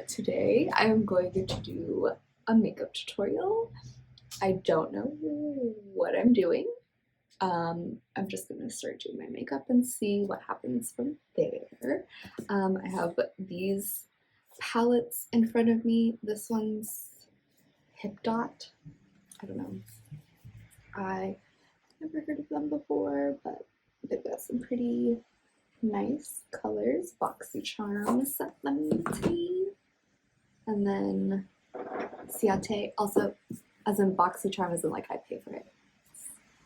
Today I am going to do a makeup tutorial. I don't know what I'm doing. I'm just gonna start doing my makeup and see what happens from there. I have these palettes in front of me. This one's Hipdot. I don't know. I never heard of them before, but they've got some pretty nice colors. BoxyCharm sent them to me. And then Ciate, also as in BoxyCharm, as in like I pay for it.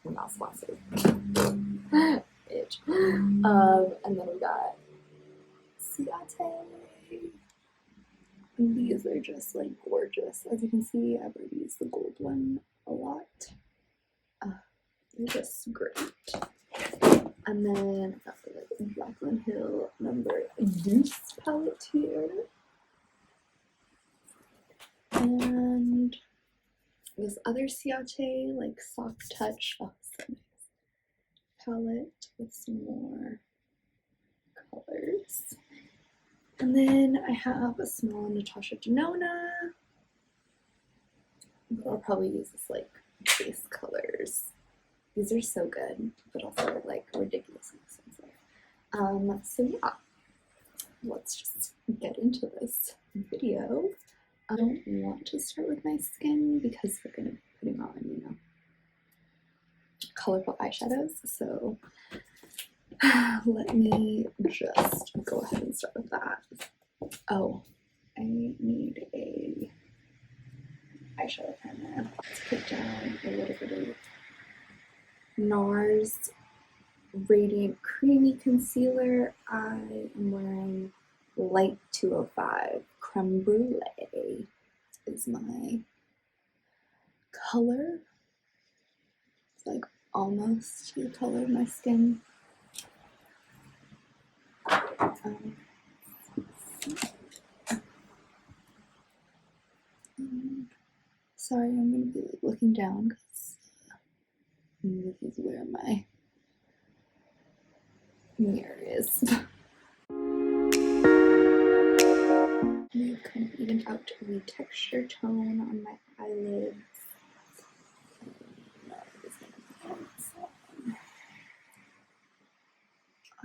We're not sponsored. Bitch. And then we got Ciate. And these are just like gorgeous. As you can see, I've already used the gold one a lot. They're just great. And then I've got the Blackland Hill number Deets palette here. And this other Ciate, like Soft Touch, oh, so nice, palette with some more colors. And then I have a small Natasha Denona. I'll probably use this like base colors. These are so good, but also like ridiculously expensive. So yeah, let's just get into this video. I don't want to start with my skin because we're gonna be putting on, you know, colorful eyeshadows. So let me just go ahead and start with that. Oh, I need a eyeshadow primer. Let's put down a little bit of NARS Radiant Creamy Concealer. I am wearing Light 205. Creme Brulee is my color. It's like almost the color of my skin. Sorry, I'm going to be like looking down because this is where my mirror is. I've kind of evened out the texture tone on my eyelids.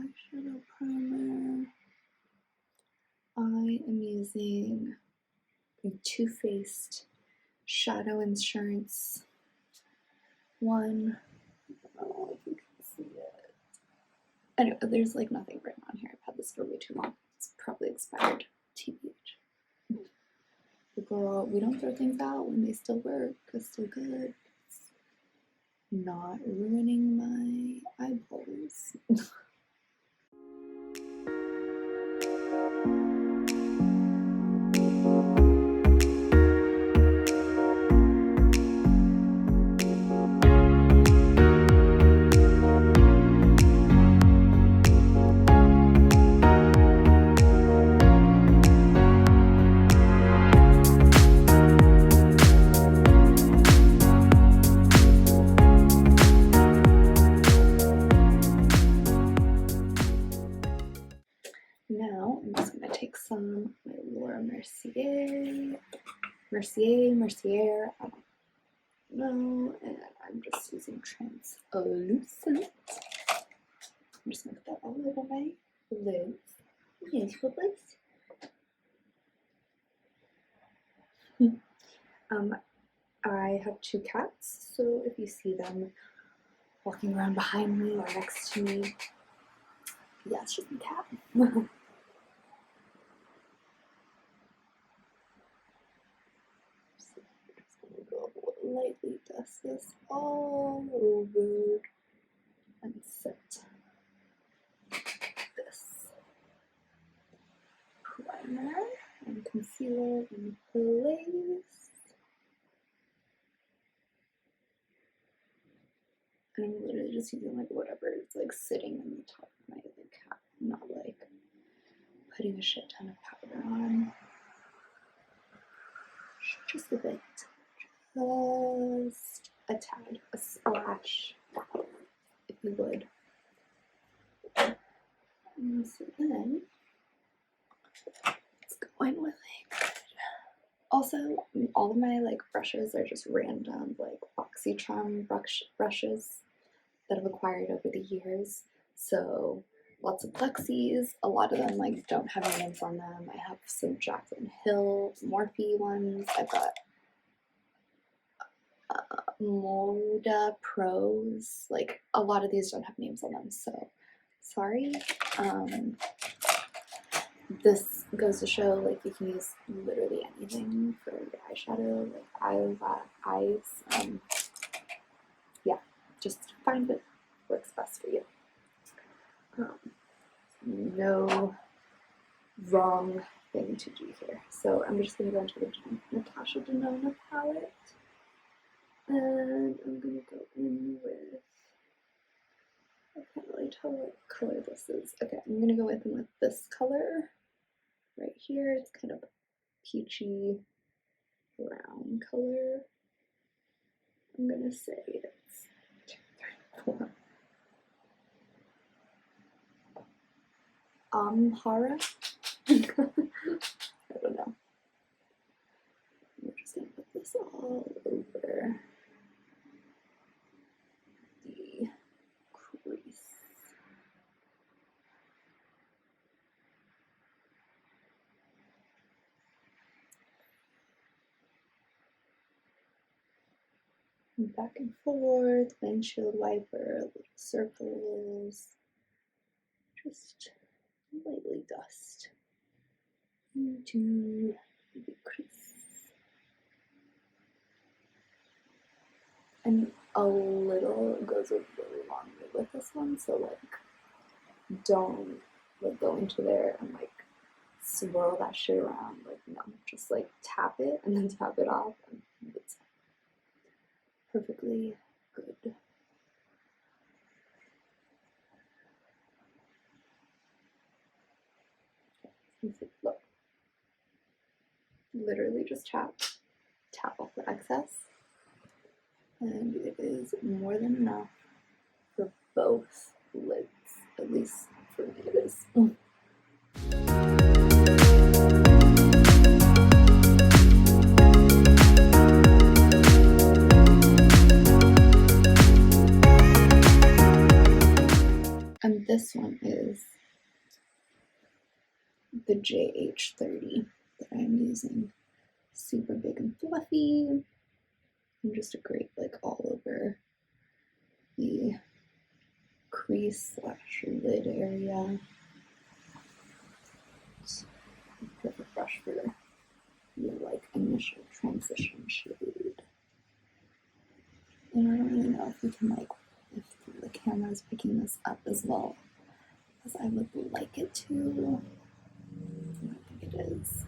Eyeshadow primer. I am using a Too Faced Shadow Insurance one. I don't know if you can see it. Anyway, there's like nothing written on here. I've had this for way too long. It's probably expired. TBH. Girl, we don't throw things out when they still work. It's still good. It's not ruining my eyeballs. Now I'm just going to take some of my Laura Mercier, I don't know, and I'm just using translucent. I'm just going to put that all over my lids. Yes, lids. I have two cats, so if you see them walking around behind me or next to me, yeah, it's just my cat. Lightly dust this all over and set this primer and concealer in place. And I'm literally just using like whatever is like sitting on the top of my other cap, not like putting a shit ton of powder on. Just a bit. Just a tad, a splash, if you would. And so then Also, all of my like brushes are just random like BoxyCharm brushes that I've acquired over the years. So lots of Plexis. A lot of them like don't have names on them. I have some Jaclyn Hill Morphe ones. I've got Moda Pros. Like a lot of these don't have names on them, so sorry. This goes to show like you can use literally anything for your eyeshadow, like eyes. Yeah, just find what works best for you. No wrong thing to do here. So I'm just going to go into the Natasha Denona palette, and I'm going to go in with, I can't really tell what color this is. Okay, I'm going to go with this color right here. It's kind of a peachy brown color. I'm going to say it's 2, 3, 4. Amhara? I don't know. I'm just going to put this all over the crease. And back and forth, windshield wiper, little circles, just lightly dust into the crease. And a little goes a really long way with this one, so like don't like go into there and like swirl that shit around. Like no, just like tap it and then tap it off, and it's perfectly good. Look, literally just tap off the excess, and it is more than enough for both lids. At least for me it is. And this one is the JH30 that I'm using. Super big and fluffy, and just a great like all over the crease / lid area. It's a perfect brush for your like initial transition shade. And I don't really know if you can like, if the camera is picking this up as well as I would like it to. I don't think it is,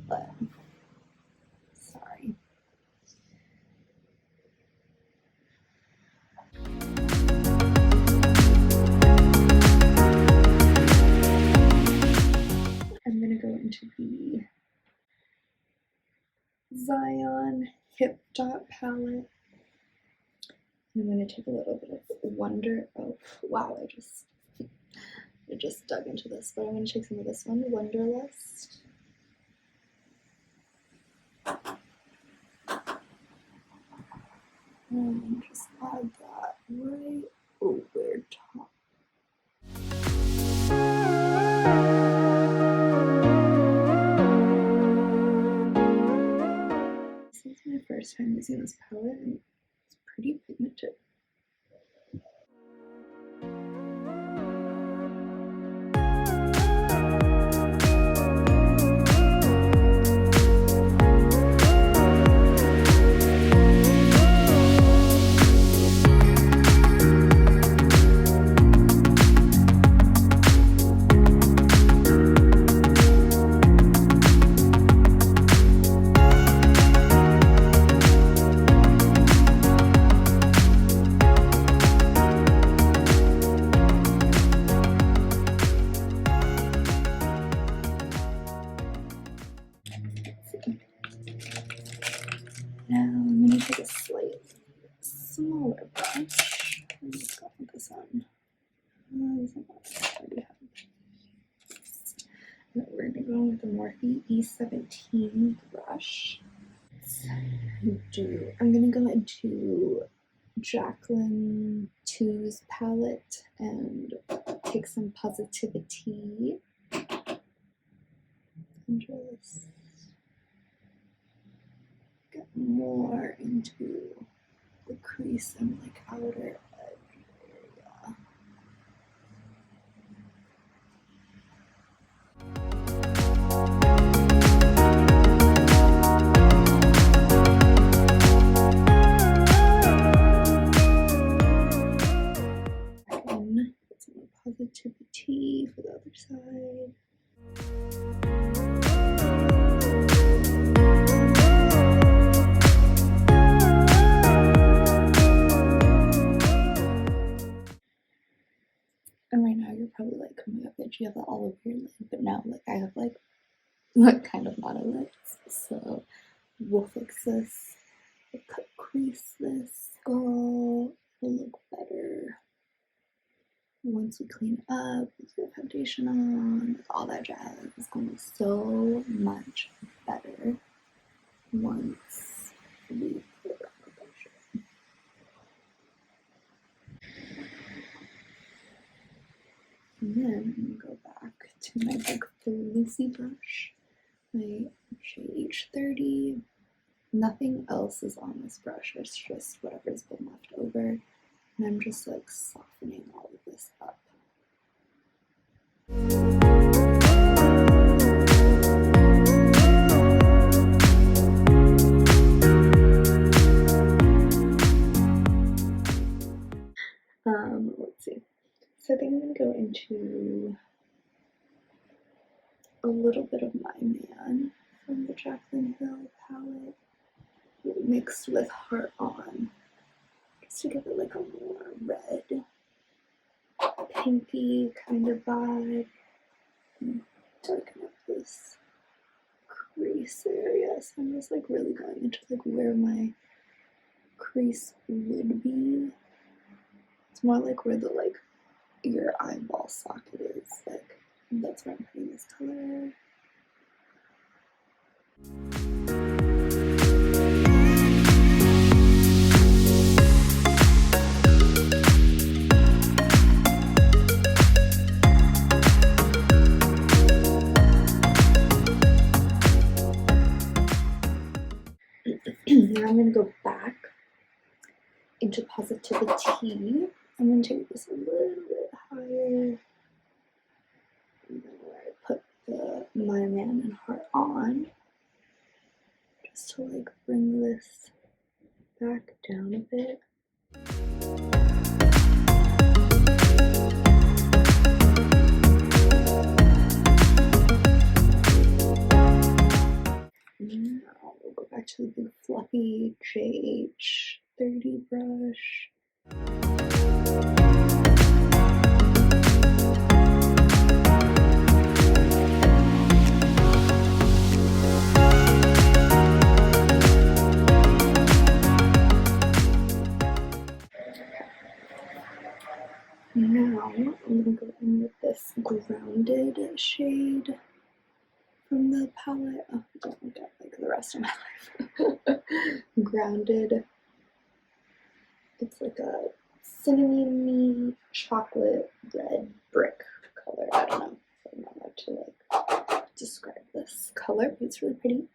but sorry. I'm gonna go into the Zion Hipdot palette. I'm gonna take a little bit of oh wow, I just dug into this, but I'm gonna take some of this one, Wanderlust. And just add that right over top. This is my first time using this palette, and it's pretty pigmented. Now I'm going to take a slightly smaller brush. I'm just going to put this on. We're going going with the Morphe E17 brush. I'm gonna go into Jacqueline 2's palette and take some positivity and just get more into the crease and like outer edge area. Again, get some more positivity for the other side. And right now you're probably like, oh my god, bitch, you have that all over your lid. But now like I have like kind of monolids. So we'll fix this. We'll cut crease this girl. It'll look better. Once we clean it up, we put foundation on, all that jazz. It's gonna be so much better once we put it on the foundation. And then I'm gonna go back to my big fleecy brush, my JH30. Nothing else is on this brush, it's just whatever's been left over. And I'm just like softening all of this up. Let's see. So I think I'm gonna go into a little bit of My Man from the Jaclyn Hill palette mixed with Heart On, just to give it like a more red, pinky kind of vibe. Darken up this crease area, so I'm just like really going into like where my crease would be. It's more like where the like your eyeball socket is, like that's where I'm putting this color. Now I'm going to go back into positivity. I'm going to take this a little bit higher than where I put the My Man and Heart On, just to like bring this back down a bit. Now we'll go back to the big fluffy JH30 brush. Now I'm going to go in with this grounded shade from the palette. Oh, don't look at like the rest of my life. Grounded. It's like a cinnamony chocolate red brick color. I don't know. I don't know how to like describe this color, but it's really pretty.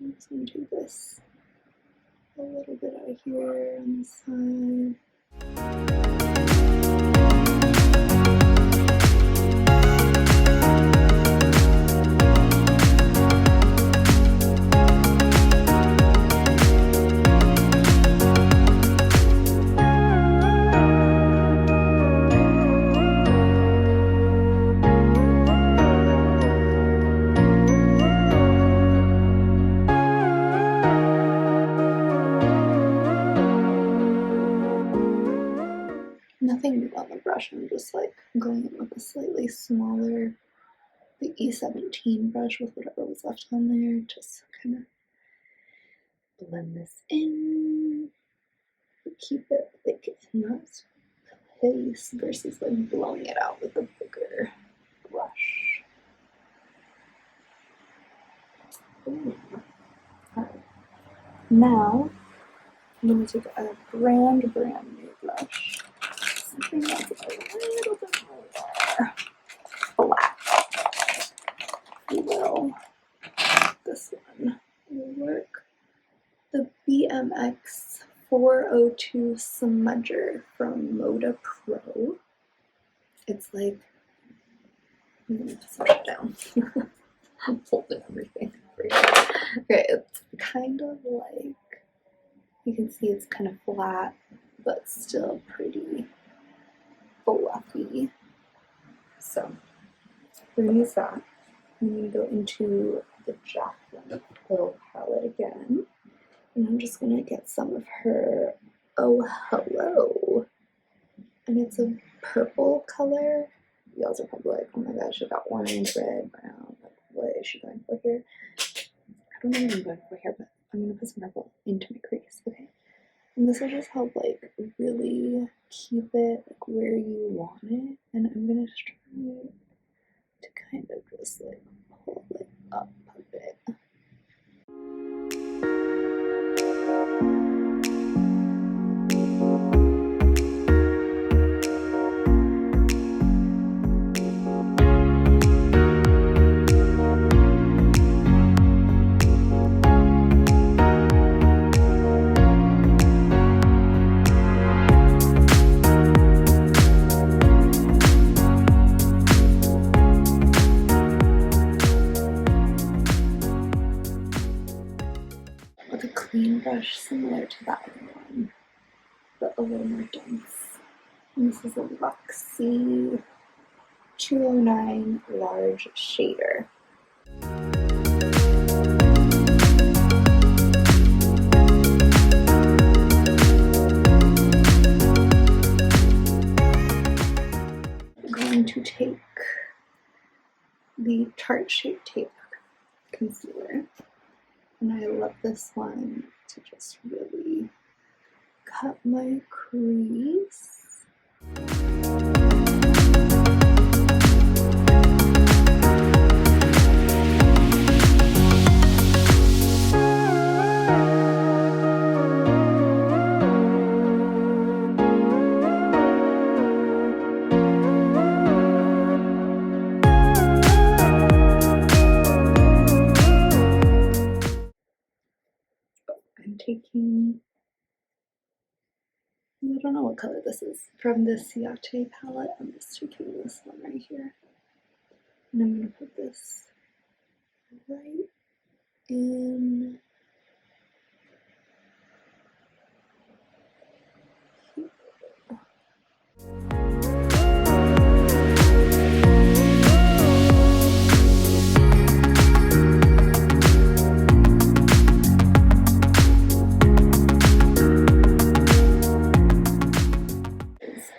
I'm just going to do this a little bit out here on the side. Nothing new on the brush, I'm just like going in with a slightly smaller, the E17 brush with whatever was left on there, just kind of blend this in, keep it thick in that place versus like blowing it out with a bigger brush. Ooh. Alright. Now I'm going to take a brand new brush. Something that's a little bit more black. We will. This one will work. The BMX 402 Smudger from Moda Pro. It's like, I'm gonna put some shit down. I'm holding everything. Okay, it's kind of like, you can see it's kind of flat, but still pretty fluffy. So we're gonna use that. I'm gonna go into the Jacqueline Pearl palette again, and I'm just gonna get some of her Oh Hello, and it's a purple color. You guys are probably like, oh my gosh, she got orange, red, brown. Like, what is she going for here? I don't know what I'm going for here, but I'm gonna put some purple into my crease, okay? And this will just help like really keep it like where you want it. And I'm gonna try to kind of just like pull it up a bit. With a clean brush similar to that one, but a little more dense. And this is a Luxie 209 large shader. I'm going to take the Tarte Shape Tape concealer, and I love this one to just really cut my crease. I'm taking, I don't know what color this is, from the Ciate palette. I'm just taking this one right here. And I'm going to put this right in here. It's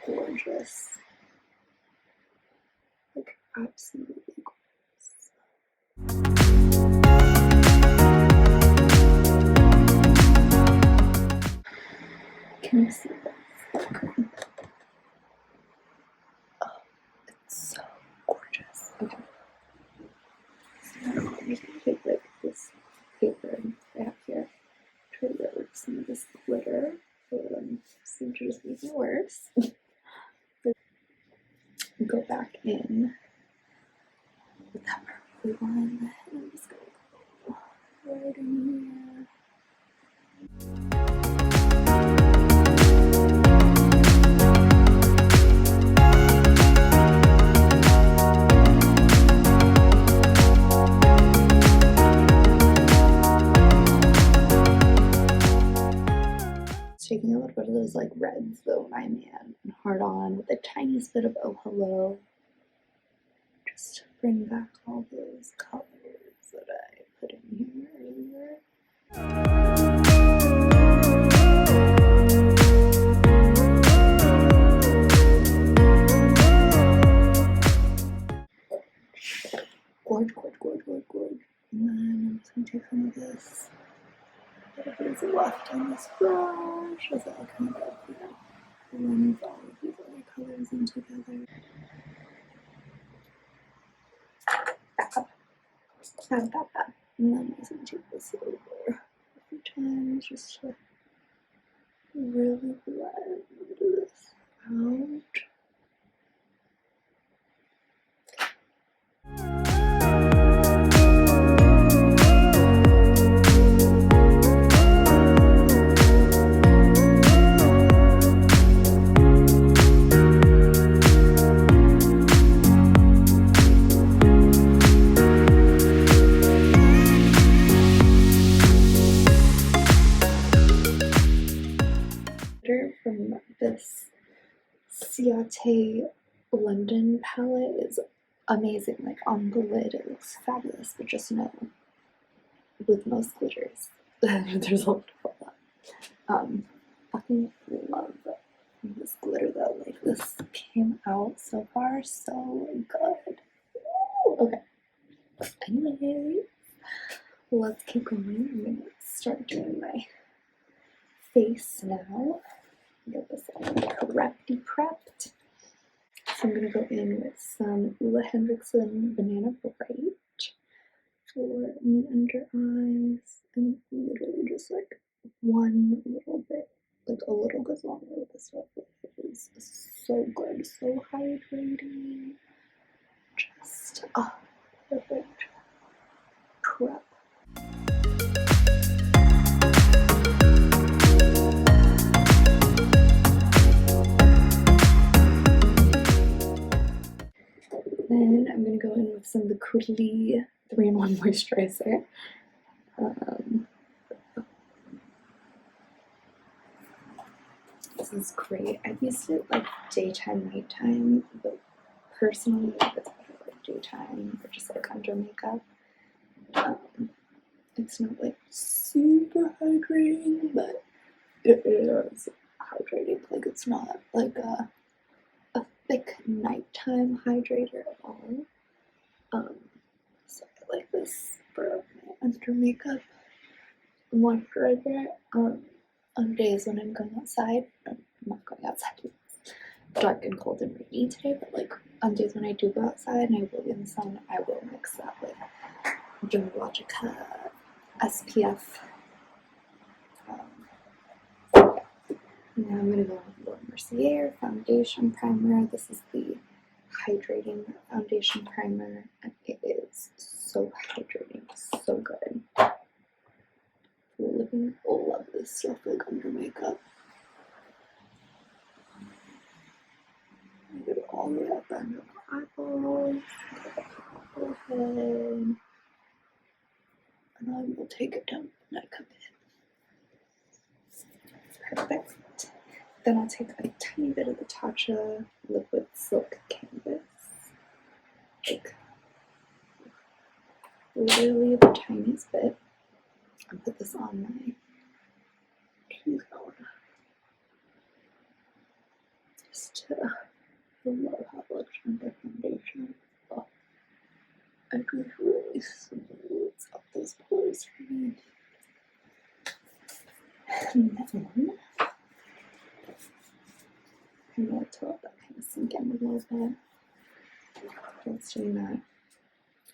gorgeous. Like, absolutely gorgeous. Can you see this? Oh, it's so gorgeous. Okay. So now I'm just gonna take like this paper I have here, try to get rid of some of this glitter. Seems to just make it worse. Go back in with that purple one, and I'm just gonna go right in here. Taking a little bit of those like reds though, my man, and hard on with a tiniest bit of Oh Hello, just to bring back all those colors that I put in here earlier. Gorge, gorge, gorge, gorge, gorge. And then I'm just gonna take some of this. Whatever is left on this brush as I kind of, you know, blend all of these other colors in together. Back up. Bad. And then I'm just going to take this over a few times just to really blend this out. From this Ciate London palette is amazing. Like on the lid it looks fabulous, but just know with most glitters there's a lot of that. Fucking love this glitter though. Like this came out so far so good. Okay, anyway, let's keep going. I'm gonna start doing my face now. Get this all prepped. So I'm gonna go in with some Ulla Hendrickson Banana Bright for the under eyes, and literally just like one little bit, like a little goes longer with this stuff. It is so good, so hydrating. Just perfect prep. Then I'm going to go in with some of the Kudli 3-in-1 moisturizer. This is great. I've used it like daytime, nighttime, but personally it's better like daytime or just like under makeup. It's not like super hydrating, but it is hydrating. Like it's not like a thick nighttime hydrator at all. So I like this for my under makeup moisturizer. On days when I'm going outside, I'm not going outside. It's dark and cold and rainy today, but like on days when I do go outside and I will be in the sun, I will mix that with Dermalogica SPF. Now I'm going to go with Laura Mercier Foundation Primer. This is the hydrating foundation primer, and it is so hydrating, so good. Really love this stuff like under makeup. Get it all the way up under my eyeballs, forehead, and I will take it down the neck a bit. Perfect. Then I'll take a tiny bit of the Tatcha Liquid Silk Canvas, like literally the tiniest bit, and put this on my T-zone. Just to, I love how it looks under foundation. Oh, it just really smooths out those pores for me. And then I'm going to let that kind of sink in a little bit. Whilst doing that,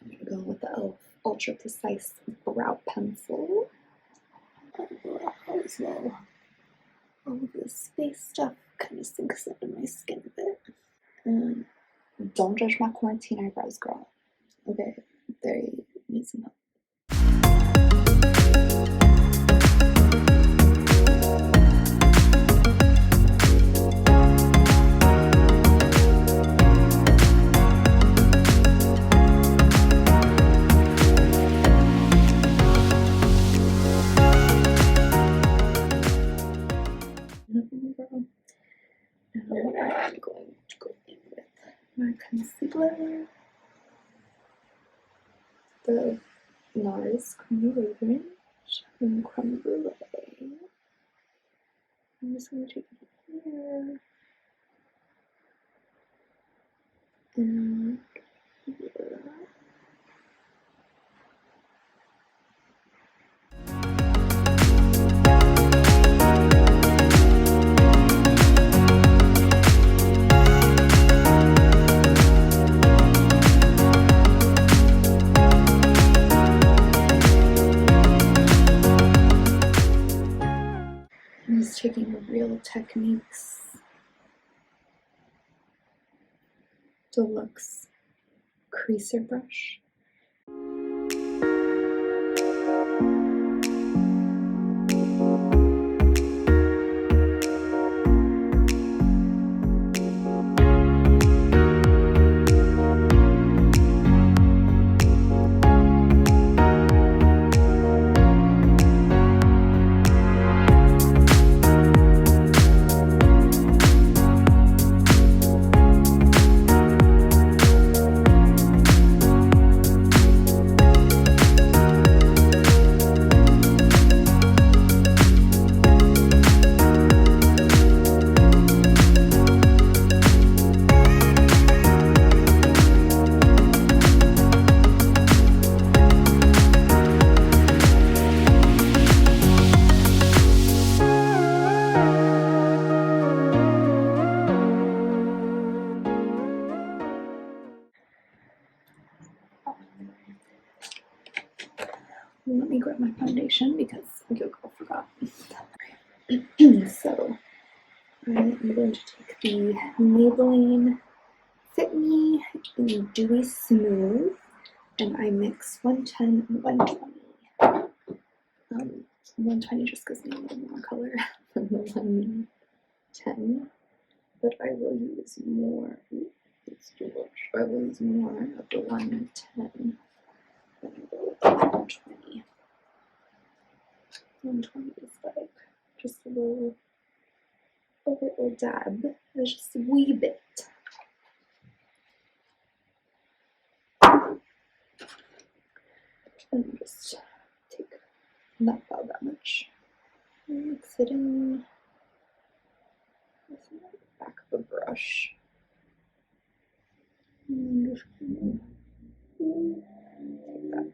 I'm going to go with the e.l.f. Ultra Precise Brow Pencil. As well. All of this face stuff kind of sinks into my skin a bit. And don't judge my quarantine eyebrows, girl. Okay, they need some help. I'm going to go in with my concealer, the NARS Creamy Radiant in Creme Brulee. I'm just going to take it here and here. Real Techniques Deluxe Creaser Brush. Let me grab my foundation because your girl forgot. So I'm going to take the Maybelline Fit Me in Dewy Smooth, and I mix 110 and 120. 120 just gives me a little more color than the 110, but I will use more. It's too much. I will use more of the 110 than I will of the 120. 120 is like just a little dab. There's just a wee bit. And just take not about that much. And mix it in with the back of a brush. And just take that.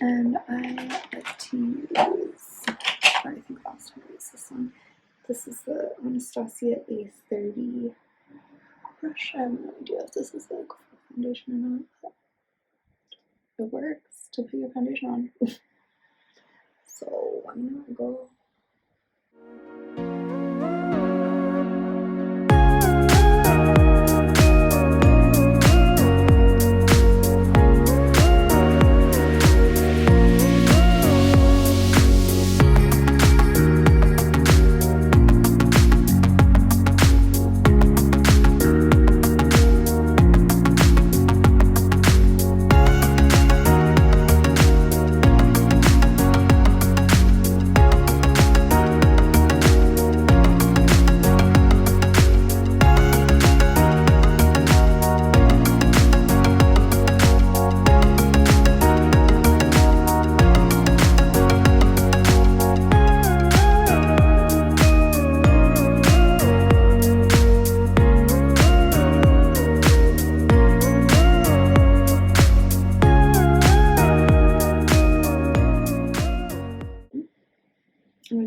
And I like to use, I think last time I used this one. This is the Anastasia A30 brush. I have no idea if this is like for foundation or not, but it works to put your foundation on. So I'm gonna go.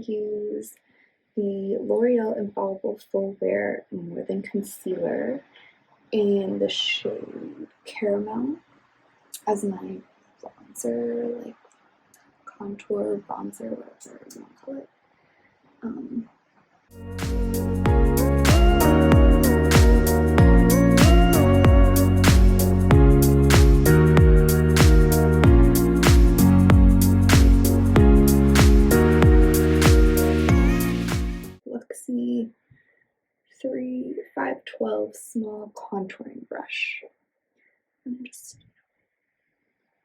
Use the L'Oreal Infallible Full Wear More Than Concealer in the shade Caramel as my bronzer, like contour bronzer, whatever you want to call it. Luxie 512 small contouring brush. And just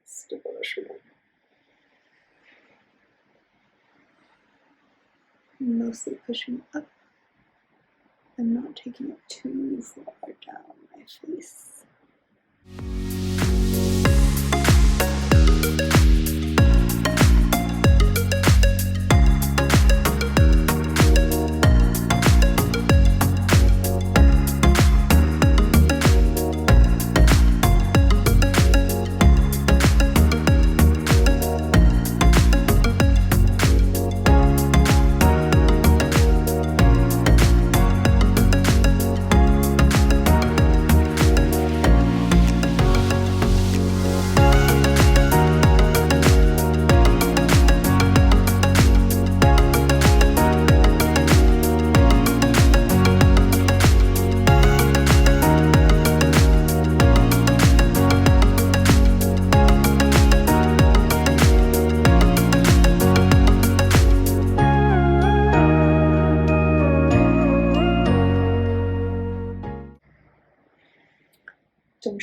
stipple the short. Mostly pushing up and not taking it too far down my face.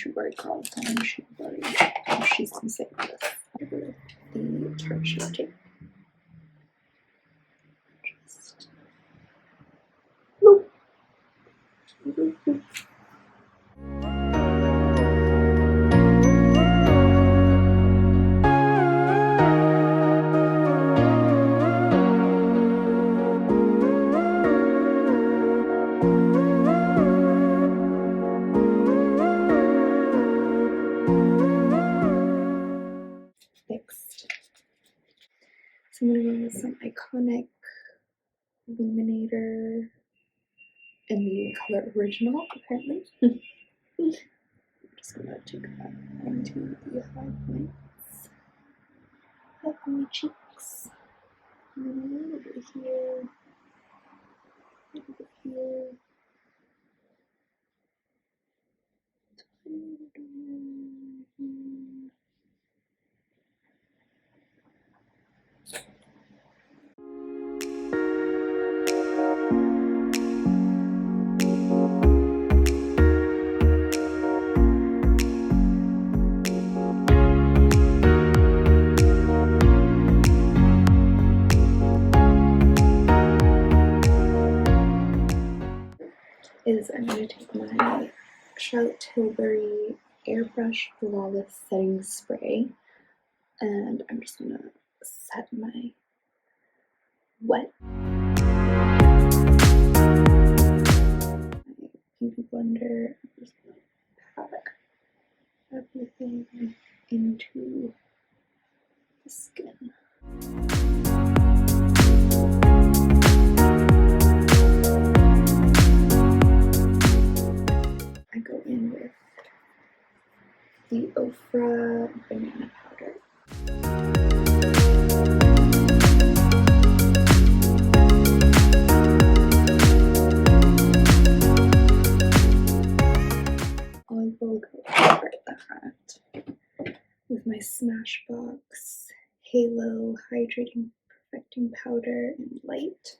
YouTube already called someone. She's gonna say this. Over the Tarte Shape Tape. Just boop. Boop, boop. Fixed. So I'm going to go with some Iconic Illuminator in the color Original, apparently. I'm just going to take that into the high points of my cheeks. And then a little bit here, a little bit here. I'm going to take my Charlotte Tilbury Airbrush Flawless Setting Spray, and I'm just going to set my wet beauty blender. I'm just going to pat everything into the skin. I go in with the Ofra banana powder. I will go over that with my Smashbox Halo Hydrating Perfecting Powder in Light.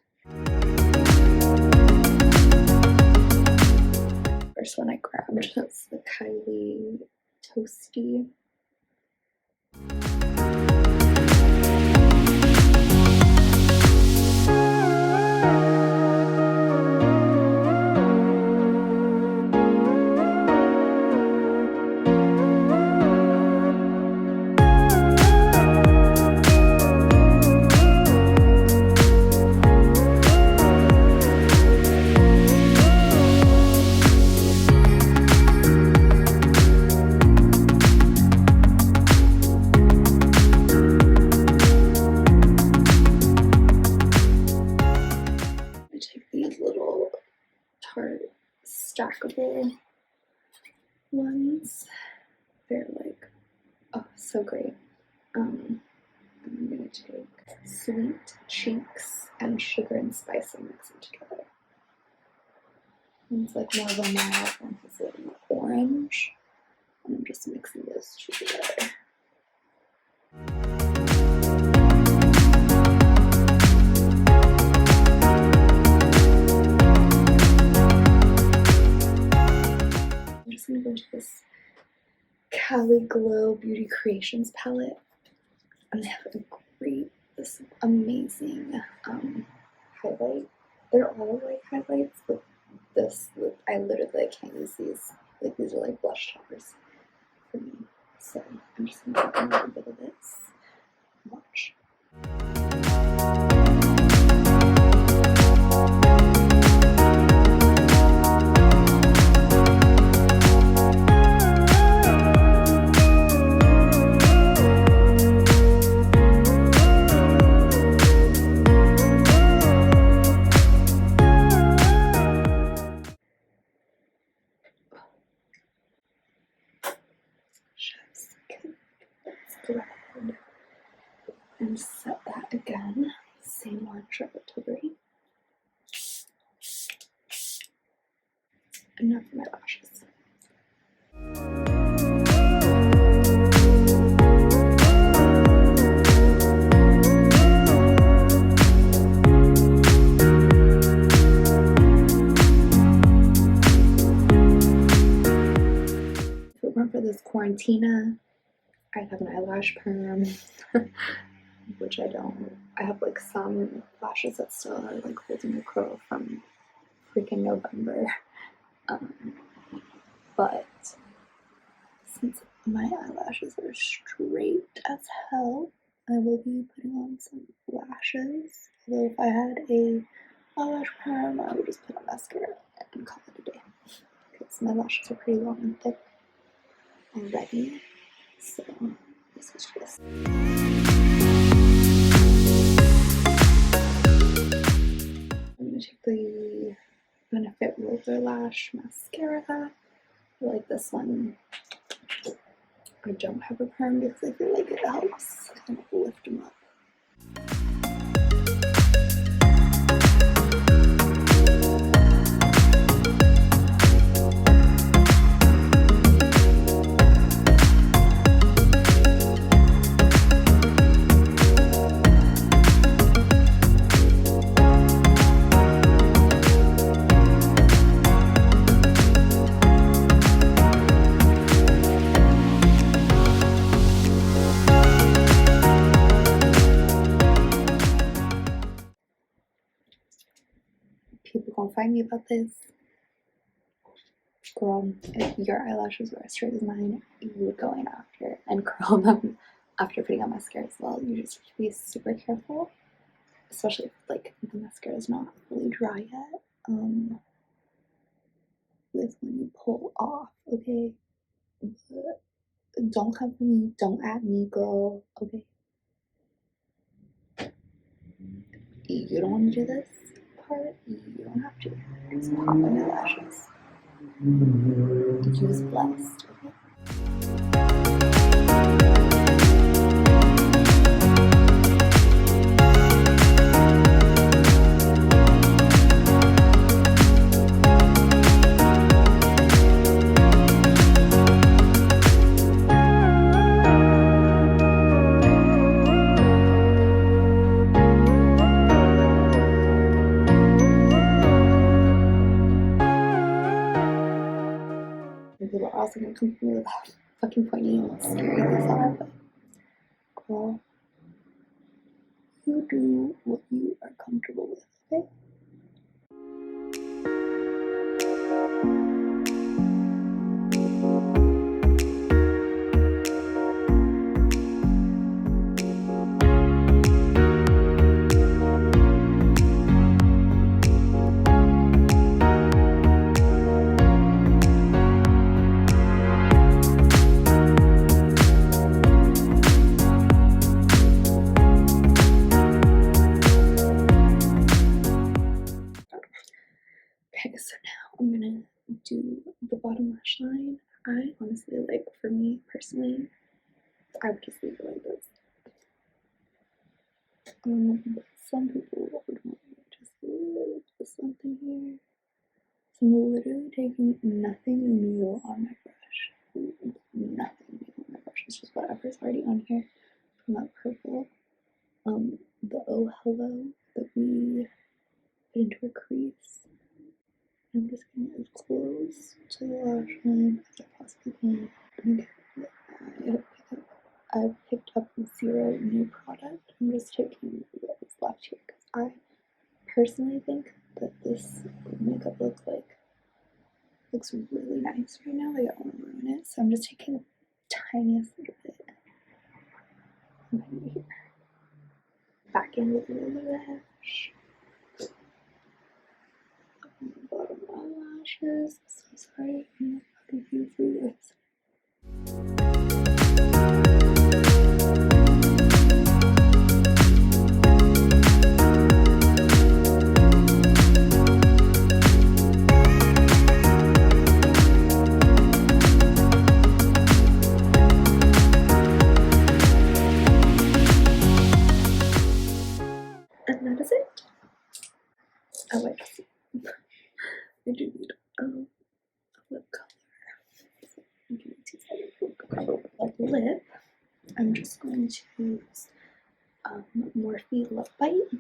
First one I grabbed was the Kylie Toasty. Stackable ones. They're like, oh, so great. I'm gonna take Sweet Cheeks and Sugar and Spice and mix them together. One's like more of a mild, one has a little more orange, and I'm just mixing those two together. I'm gonna go into this Cali Glow Beauty Creations palette, and they have this amazing highlight. They're all like highlights, but this, I literally can't use these. Like, these are like blush toppers for me. So I'm just gonna take a little bit of this. Watch. And set that again. Same one, Charlotte Tilbury. Enough for my lashes. Tina. I have an eyelash perm, which I don't. I have like some lashes that still are like holding a curl from freaking November. But since my eyelashes are straight as hell, I will be putting on some lashes. Although if I had a eyelash perm, I would just put on mascara and call it a day. Because my lashes are pretty long and thick already. So this is just. I'm gonna take the Benefit Roller Lash Mascara. I like this one. I don't have a perm because I feel like it helps kind of lift them up. People gonna fight me about this. Girl, if your eyelashes were as straight as mine, you would go in after and curl them after putting on mascara as well. You just have to be super careful, especially if like the mascara is not fully dry yet. With when you pull off, okay? But don't come for me, don't at me, girl, okay? You don't want to do this part, you don't have to. Just pop on your lashes. Use blessed, okay? People are also gonna come for me with how fucking pointy and scary these are, but girl, you do what you are comfortable with, okay? Okay, so now I'm gonna do the bottom lash line. I honestly, like, for me personally, I would just leave it like this. But some people would want just a little bit something here. So I'm literally taking nothing new on my brush. Nothing new on my brush. It's just whatever's already on here from that purple. The Oh Hello that we put into a crease. I'm just getting as close to the lash line as I possibly can. I picked up 0 new product. I'm just taking what is left here because I personally think that this makeup looks really nice right now. Like I don't want to ruin it, so I'm just taking the tiniest little bit. Right here. Back in with the lash. Bottom eyelashes. So sorry, I'm not confused through this. And that is it. Oh, wait. I do need a lip color. So I'm doing 2 seconds. Like lip, I'm just going to use Morphe Lip Bite.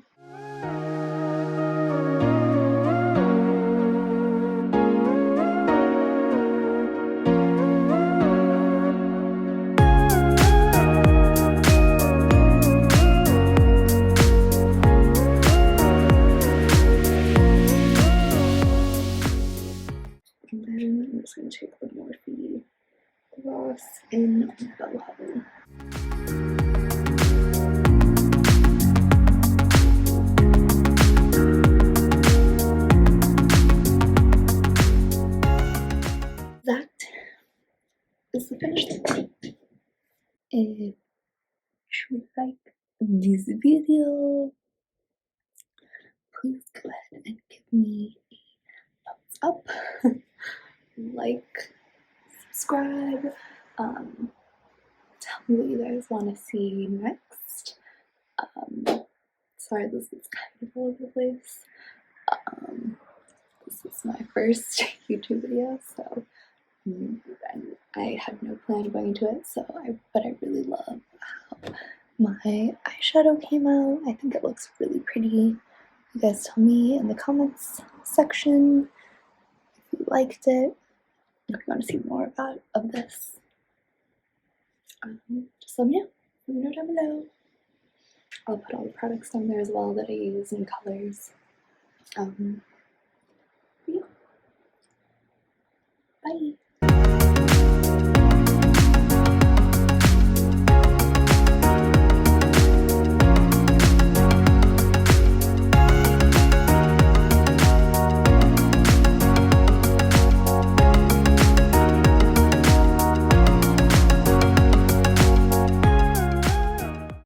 if you like this video, please go ahead and give me a thumbs up, like, subscribe, tell me what you guys want to see next. Sorry, this is kind of all over the place. This is my first YouTube video, so I had no plan of going into it. But I really love how my eyeshadow came out. I think it looks really pretty. You guys tell me in the comments section if you liked it, if you want to see more of this. Just let me know down below. I'll put all the products down there as well that I use and colors. Yeah. Bye.